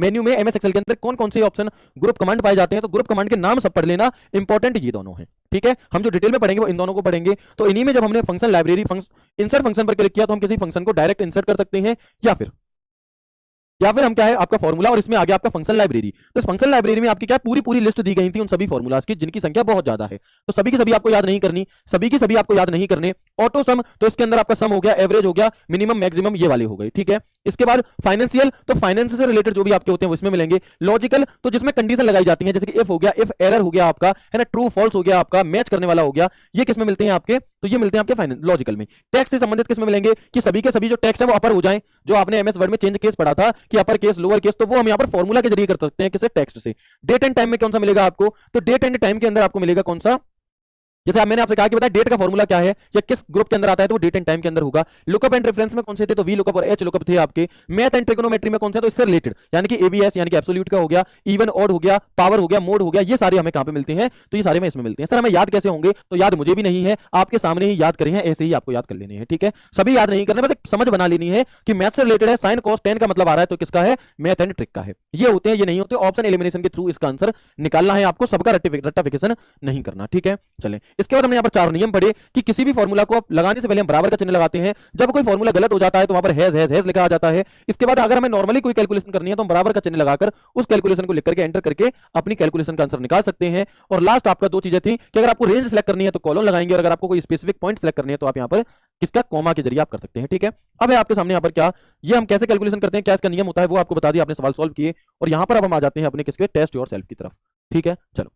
Menu में MS Excel के अंदर कौन कौन से ऑप्शन ग्रुप कमांड पाए जाते हैं, तो ग्रुप कमांड के नाम सब पढ़ लेना, इंपॉर्टेंट ये दोनों है। ठीक है, हम जो डिटेल में पढ़ेंगे वो इन दोनों को पढ़ेंगे। तो इन्हीं में जब हमने फंक्शन लाइब्रेरी इंसर्ट फंक्शन पर क्लिक किया तो हम किसी फंक्शन को डायरेक्ट इंसर्ट कर सकते हैं, या फिर हम क्या है आपका फॉर्मूला और इसमें आ गया आपका फंक्शन लाइब्रेरी। तो इस फंक्शन लाइब्रेरी में आपकी क्या पूरी लिस्ट दी गई थी उन सभी फॉर्मूलाज की जिनकी संख्या बहुत ज्यादा है। तो सभी की सभी आपको याद नहीं करनी, सभी की सभी आपको याद नहीं करने। ऑटो सम, तो इसके अंदर आपका सम हो गया, एवरेज हो गया, मिनिमम मैक्सिमम ये वाले हो गए। ठीक है, इसके बाद फाइनेंशियल, तो फाइनेंस से रिलेटेड जो भी आपके होते हैं वो इसमें मिलेंगे। लॉजिकल, तो जिसमें कंडीशन लगाई जाती है, जैसे कि इफ हो गया, इफ एरर हो गया आपका, है ना, ट्रू फॉल्स हो गया आपका, मैच करने वाला हो गया, ये किसमें मिलते हैं आपके, तो ये मिलते हैं आपके फाइनेंस लॉजिकल में। टैक्स से संबंधित किसमें मिलेंगे कि सभी के सभी जो टैक्स है वो अपर हो जाए, जो आपने एमएस वर्ड में चेंज केस पढ़ा था कि अपर केस लोअर केस, तो वो हम यहाँ पर फॉर्मूला के जरिए कर सकते हैं, किसे, टेक्स्ट से। डेट एंड टाइम में कौन सा मिलेगा आपको, तो डेट एंड टाइम के अंदर आपको मिलेगा कौन सा, जैसे आप मैंने आपसे कहा कि बताया डेट का फॉर्मूला क्या है या किस ग्रुप के अंदर आता है, तो वो डेट एंड टाइम के अंदर होगा। लुकअप एंड रेफरेंस में कौन से थे, तो वी लुकअप और एच लुकअप थे आपके। मैथ एंड ट्रिग्नोमेट्री में कौन से, तो इससे रिलेटेड, यानी कि एबीएस यानी कि एब्सोल्यूट का हो गया, इवन ऑड हो गया, पावर हो गया, मोड हो गया, ये सारे हमें कहां पे मिलते हैं, तो ये सारे में इसमें मिलते हैं। सर हमें याद कैसे होंगे, तो याद मुझे भी नहीं है, आपके सामने ही याद करे हैं, ऐसे ही आपको याद कर लेने हैं। ठीक है, सभी याद नहीं करने, बस एक समझ बना लेनी है कि मैथ से रिलेटेड है, साइन कॉस टेन का मतलब आ रहा है तो किसका है, मैथ एंड ट्रिक का है। ये होते हैं, ये नहीं होते। ऑप्शन एलिमिनेशन के थ्रू इसका आंसर निकालना है आपको, सबका रट्टाफिकेशन नहीं करना। ठीक है, चलें, इसके बाद हमने यहाँ पर 4 नियम पढ़े कि किसी भी फॉर्मूला को आप लगाने से पहले हम बराबर का चिन्ह लगाते हैं। जब कोई फॉर्मूला गलत हो जाता है तो वहां पर हैज लिखा आ जाता है। इसके बाद अगर हमें नॉर्मली कोई कैलकुलेशन करनी है तो हम बराबर का चिन्ह लगाकर उस कैलकुलेशन को लिख करके एंटर करके अपनी कैलकुलेशन का आंसर निकाल सकते हैं। और लास्ट आपका 2 चीजें थी कि अगर आपको रेंज सेलेक्ट करनी है तो कॉलम लगाएंगे, और अगर आपको कोई स्पेसिफिक पॉइंट सेलेक्ट करनी है तो आप यहां पर किसका, कॉमा के जरिए आप कर सकते हैं। ठीक है, अब है आपके सामने यहाँ पर क्या, ये हम कैसे कैलकुलेशन करते हैं, क्या इसका नियम होता है, वो आपको बता दिया, आपने सवाल सॉल्व किए, और यहां पर अब हम आ जाते हैं अपने किसके, टेस्ट योरसेल्फ की तरफ। ठीक है, चलो।